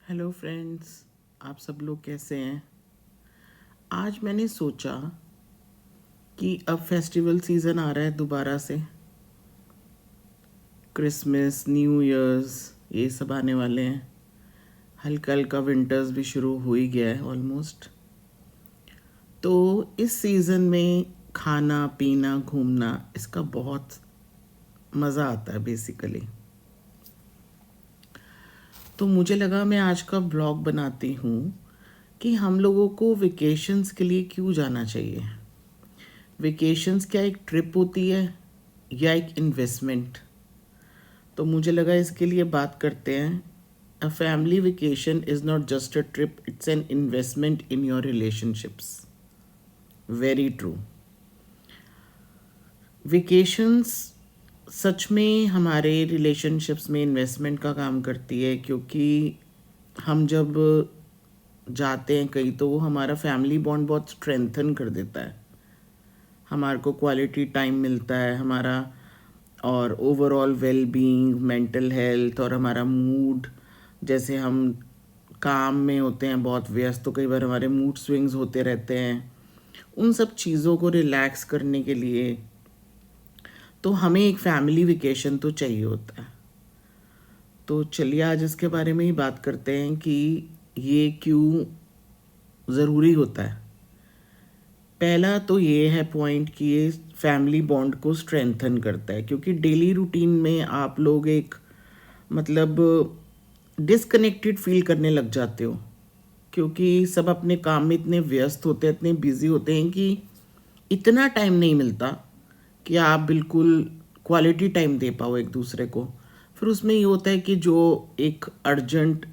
Hello friends, आप सब लोग कैसे हैं। आज मैंने सोचा कि अब फेस्टिवल सीज़न आ रहा है दोबारा से। क्रिसमस, न्यू ईयर्स ये सब आने वाले हैं। हल्का हल्का विंटर्स भी शुरू हो ही गया है ऑलमोस्ट। तो इस सीज़न में खाना पीना घूमना इसका बहुत मज़ा आता है बेसिकली। तो मुझे लगा मैं आज का ब्लॉग बनाती हूँ कि हम लोगों को वेकेशंस के लिए क्यों जाना चाहिए। वेकेशंस क्या एक ट्रिप होती है या एक इन्वेस्टमेंट। तो मुझे लगा इसके लिए बात करते हैं। A family vacation is not just a trip, it's an investment in your relationships. Very true. Vacations सच में हमारे रिलेशनशिप्स में इन्वेस्टमेंट का काम करती है, क्योंकि हम जब जाते हैं कहीं तो वो हमारा फैमिली बॉन्ड बहुत स्ट्रेंथन कर देता है। हमारे को क्वालिटी टाइम मिलता है हमारा, और overall well being, mental health और हमारा मूड। जैसे हम काम में होते हैं बहुत व्यस्त, तो कई बार हमारे मूड स्विंग्स होते रहते हैं। उन सब चीज़ों को रिलैक्स करने के लिए तो हमें एक फैमिली वेकेशन तो चाहिए होता है। तो चलिए आज इसके बारे में ही बात करते हैं कि ये क्यों ज़रूरी होता है। पहला तो ये है पॉइंट कि ये फैमिली बॉन्ड को स्ट्रेंथन करता है, क्योंकि डेली रूटीन में आप लोग एक मतलब डिसकनेक्टेड फील करने लग जाते हो, क्योंकि सब अपने काम में इतने व्यस्त होते हैं, इतने बिजी होते हैं कि इतना टाइम नहीं मिलता कि आप बिल्कुल क्वालिटी टाइम दे पाओ एक दूसरे को। फिर उसमें ये होता है कि जो एक अर्जेंट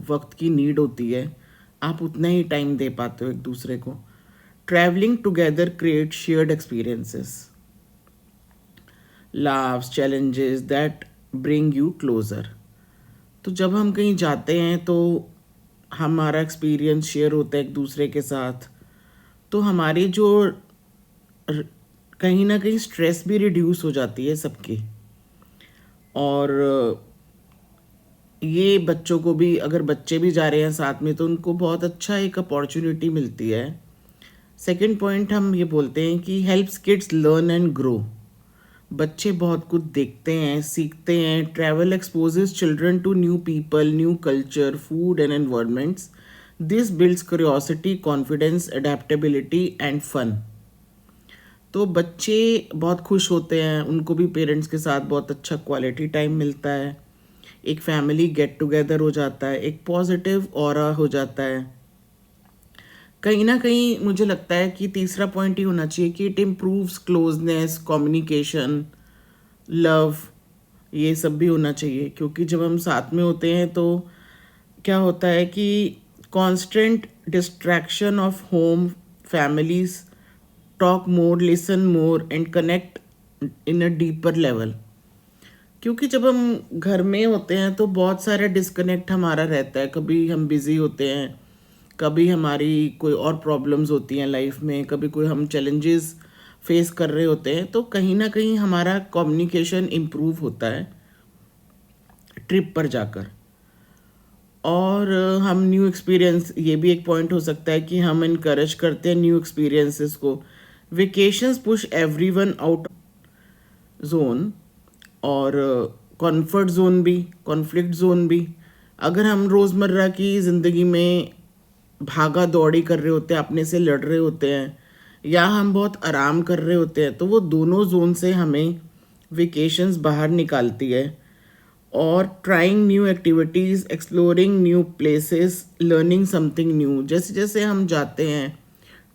वक्त की नीड होती है आप उतना ही टाइम दे पाते हो एक दूसरे को। Travelling together create shared experiences, laughs, challenges that bring you closer। तो जब हम कहीं जाते हैं तो हमारा एक्सपीरियंस शेयर होता है एक दूसरे के साथ, तो हमारी जो कहीं ना कहीं स्ट्रेस भी रिड्यूस हो जाती है सबकी। और ये बच्चों को भी, अगर बच्चे भी जा रहे हैं साथ में तो उनको बहुत अच्छा एक अपॉर्चुनिटी मिलती है। सेकंड पॉइंट हम ये बोलते हैं कि helps kids learn and grow. बच्चे बहुत कुछ देखते हैं, सीखते हैं। Travel exposes children to new people, new culture, food and environments. This builds curiosity, confidence, adaptability and fun. तो बच्चे बहुत खुश होते हैं, उनको भी पेरेंट्स के साथ बहुत अच्छा क्वालिटी टाइम मिलता है, एक फैमिली गेट टुगेदर हो जाता है, एक पॉजिटिव ऑरा हो जाता है। कहीं ना कहीं मुझे लगता है कि तीसरा पॉइंट ही होना चाहिए कि it improves closeness, communication, love, ये सब भी होना चाहिए। क्योंकि जब हम साथ में होते हैं तो क्या होता है कि constant distraction of home, families talk more, listen more and connect in a deeper level. क्योंकि जब हम घर में होते हैं तो बहुत सारा डिस्कनेक्ट हमारा रहता है। कभी हम बिज़ी होते हैं, कभी हमारी कोई और प्रॉब्लम्स होती हैं लाइफ में, कभी कोई हम चैलेंजेस फेस कर रहे होते हैं, तो कहीं ना कहीं हमारा कम्युनिकेशन इम्प्रूव होता है ट्रिप पर जाकर। और हम न्यू एक्सपीरियंस, ये भी एक पॉइंट हो सकता है कि हम इनकरेज करते हैं न्यू एक्सपीरियंसेस को। Vacations push everyone out zone, और कंफर्ट जोन भी, कॉन्फ्लिक्ट जोन भी। अगर हम रोज़मर्रा की ज़िंदगी में भागा दौड़ी कर रहे होते हैं, अपने से लड़ रहे होते हैं, या हम बहुत आराम कर रहे होते हैं, तो वो दोनों जोन से हमें वेकेशंस बाहर निकालती है। और trying new activities, exploring new places, learning something new. जैसे जैसे हम जाते हैं,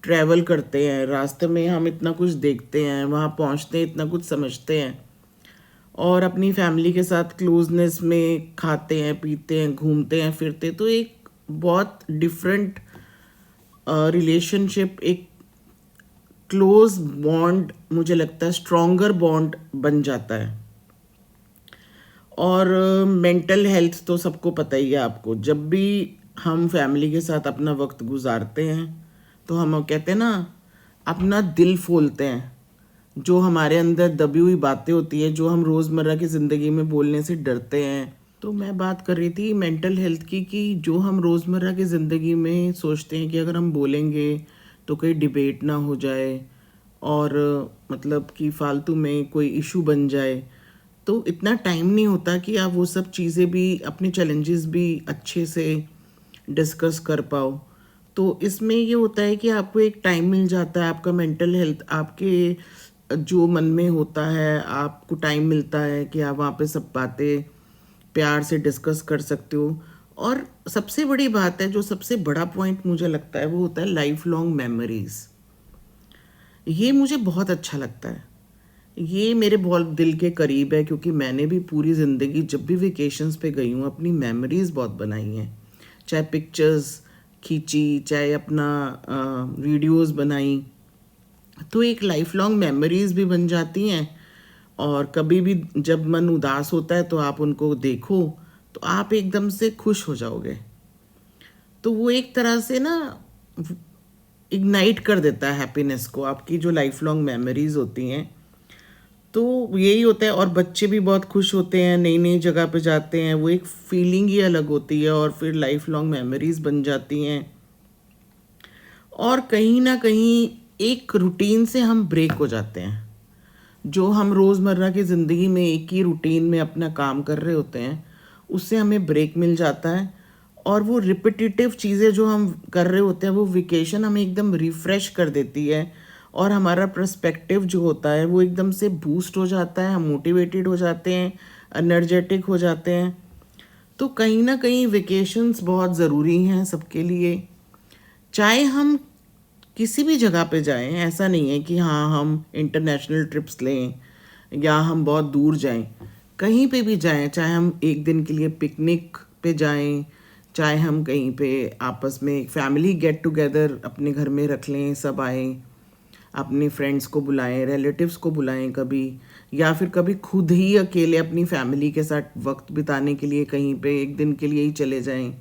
ट्रैवल करते हैं, रास्ते में हम इतना कुछ देखते हैं, वहाँ पहुँचते हैं इतना कुछ समझते हैं, और अपनी फैमिली के साथ क्लोजनेस में खाते हैं, पीते हैं, घूमते हैं, फिरते, तो एक बहुत डिफरेंट रिलेशनशिप, एक क्लोज बॉन्ड, मुझे लगता है स्ट्रॉन्गर बॉन्ड बन जाता है। और मेंटल हेल्थ तो सबको पता ही है आपको। जब भी हम फैमिली के साथ अपना वक्त गुजारते हैं तो हम कहते हैं ना, अपना दिल खोलते हैं। जो हमारे अंदर दबी हुई बातें होती है, जो हम रोज़मर्रा की ज़िंदगी में बोलने से डरते हैं, तो मैं बात कर रही थी मेंटल हेल्थ की कि जो हम रोज़मर्रा की ज़िंदगी में सोचते हैं कि अगर हम बोलेंगे तो कोई डिबेट ना हो जाए और मतलब कि फालतू में कोई इशू बन जाए, तो इतना टाइम नहीं होता कि आप वो सब चीज़ें भी, अपने चैलेंजेस भी अच्छे से डिस्कस कर पाओ। तो इसमें ये होता है कि आपको एक टाइम मिल जाता है, आपका मेंटल हेल्थ आपके जो मन में होता है, आपको टाइम मिलता है कि आप वहाँ पे सब बातें प्यार से डिस्कस कर सकते हो। और सबसे बड़ी बात है, जो सबसे बड़ा पॉइंट मुझे लगता है, वो होता है लाइफ लॉन्ग मेमोरीज। ये मुझे बहुत अच्छा लगता है, ये मेरे बहुत दिल के करीब है, क्योंकि मैंने भी पूरी ज़िंदगी जब भी वेकेशंस पे गई हूँ अपनी मेमोरीज़ बहुत बनाई हैं। चाहे पिक्चर्स खींची, चाहे अपना वीडियोस बनाई, तो एक लाइफ लॉन्ग मेमोरीज भी बन जाती हैं। और कभी भी जब मन उदास होता है तो आप उनको देखो तो आप एकदम से खुश हो जाओगे। तो वो एक तरह से ना इग्नाइट कर देता है हैप्पीनेस को, आपकी जो लाइफ लॉन्ग मेमोरीज होती हैं। तो यही होता है, और बच्चे भी बहुत खुश होते हैं, नई नई जगह पे जाते हैं, वो एक फीलिंग ही अलग होती है और फिर लाइफ लॉन्ग मेमोरीज बन जाती हैं। और कहीं ना कहीं एक रूटीन से हम ब्रेक हो जाते हैं। जो हम रोज़मर्रा की ज़िंदगी में एक ही रूटीन में अपना काम कर रहे होते हैं, उससे हमें ब्रेक मिल जाता है। और वो रिपिटिटिव चीज़ें जो हम कर रहे होते हैं, वो वेकेशन हमें एकदम रिफ़्रेश कर देती है। और हमारा पर्सपेक्टिव जो होता है वो एकदम से बूस्ट हो जाता है, हम मोटिवेटेड हो जाते हैं, एनर्जेटिक हो जाते हैं। तो कहीं ना कहीं वेकेशंस बहुत ज़रूरी हैं सबके लिए। चाहे हम किसी भी जगह पे जाएं, ऐसा नहीं है कि हाँ हम इंटरनेशनल ट्रिप्स लें या हम बहुत दूर जाएं। कहीं पे भी जाएं, चाहे हम एक दिन के लिए पिकनिक पे जाएं, चाहे हम कहीं पे आपस में एक फैमिली गेट टुगेदर अपने घर में रख लें, सब आएं, अपने फ्रेंड्स को बुलाएं, रिलेटिव्स को बुलाएं कभी, या फिर कभी खुद ही अकेले अपनी फैमिली के साथ वक्त बिताने के लिए कहीं पे एक दिन के लिए ही चले जाएं।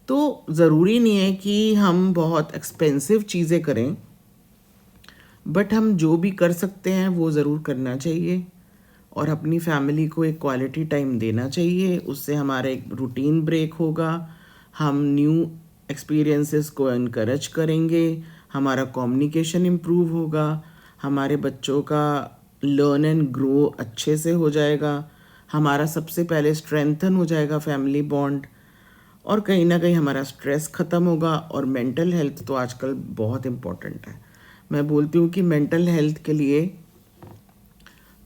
तो ज़रूरी नहीं है कि हम बहुत एक्सपेंसिव चीज़ें करें, बट हम जो भी कर सकते हैं वो ज़रूर करना चाहिए। और अपनी फैमिली को एक क्वालिटी टाइम देना चाहिए, उससे हमारा एक रूटीन ब्रेक होगा, हम न्यू एक्सपीरियंसेस को इनकरेज करेंगे, हमारा कम्युनिकेशन इम्प्रूव होगा, हमारे बच्चों का लर्न एंड ग्रो अच्छे से हो जाएगा, हमारा सबसे पहले स्ट्रेंथन हो जाएगा फैमिली बॉन्ड, और कहीं ना कहीं हमारा स्ट्रेस ख़त्म होगा। और मेंटल हेल्थ तो आजकल बहुत इम्पोर्टेंट है। मैं बोलती हूँ कि मेंटल हेल्थ के लिए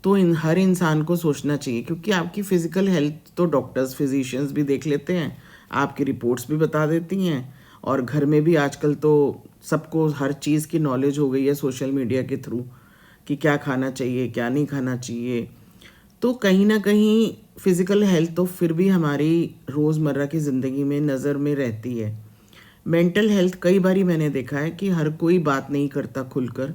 तो हर इंसान को सोचना चाहिए, क्योंकि आपकी फ़िज़िकल हेल्थ तो डॉक्टर्स फिजिशियंस भी देख लेते हैं, आपकी रिपोर्ट्स भी बता देती हैं। और घर में भी आजकल तो सबको हर चीज़ की नॉलेज हो गई है सोशल मीडिया के थ्रू, कि क्या खाना चाहिए क्या नहीं खाना चाहिए। तो कहीं ना कहीं फ़िज़िकल हेल्थ तो फिर भी हमारी रोज़मर्रा की ज़िंदगी में नज़र में रहती है। मेंटल हेल्थ कई बारी मैंने देखा है कि हर कोई बात नहीं करता खुलकर।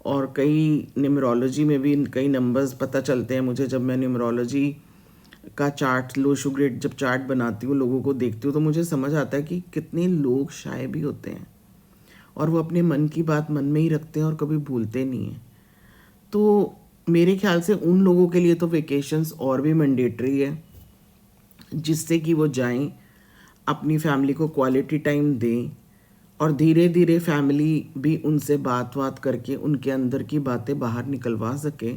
और कई न्यूमरोलॉजी में भी कई नंबर्स पता चलते हैं मुझे, जब मैं न्यूमरोलॉजी का चार्ट, लो शुगर जब चार्ट बनाती हूँ, लोगों को देखती हूँ, तो मुझे समझ आता है कि कितने लोग शाय भी होते हैं और वो अपने मन की बात मन में ही रखते हैं और कभी भूलते नहीं हैं। तो मेरे ख्याल से उन लोगों के लिए तो वेकेशंस और भी मैंडेटरी है, जिससे कि वो जाएं, अपनी फैमिली को क्वालिटी टाइम दें, और धीरे धीरे फैमिली भी उनसे बात करके उनके अंदर की बातें बाहर निकलवा सके,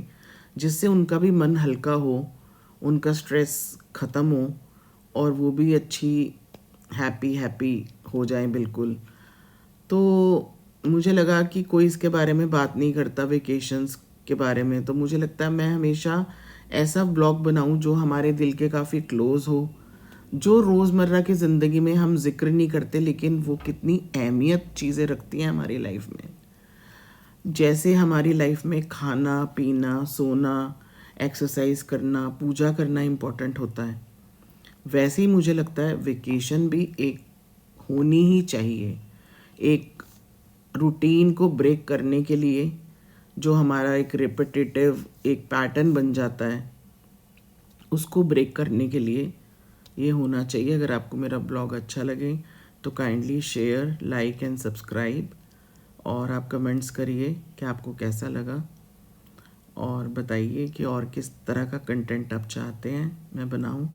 जिससे उनका भी मन हल्का हो, उनका स्ट्रेस ख़त्म हो, और वो भी अच्छी हैप्पी हैप्पी हो जाएं बिल्कुल। तो मुझे लगा कि कोई इसके बारे में बात नहीं करता वेकेशंस के बारे में, तो मुझे लगता है मैं हमेशा ऐसा ब्लॉग बनाऊं जो हमारे दिल के काफ़ी क्लोज़ हो, जो रोज़मर्रा की ज़िंदगी में हम जिक्र नहीं करते, लेकिन वो कितनी अहमियत चीज़ें रखती हैं हमारी लाइफ में। जैसे हमारी लाइफ में खाना पीना, सोना, एक्सरसाइज करना, पूजा करना इम्पोर्टेंट होता है, वैसे ही मुझे लगता है वेकेशन भी एक होनी ही चाहिए। एक रूटीन को ब्रेक करने के लिए, जो हमारा एक रिपीटेटिव एक पैटर्न बन जाता है, उसको ब्रेक करने के लिए ये होना चाहिए। अगर आपको मेरा ब्लॉग अच्छा लगे तो kindly share, like and subscribe, और आप कमेंट्स करिए कि आपको कैसा लगा, और बताइए कि और किस तरह का कंटेंट आप चाहते हैं मैं बनाऊं।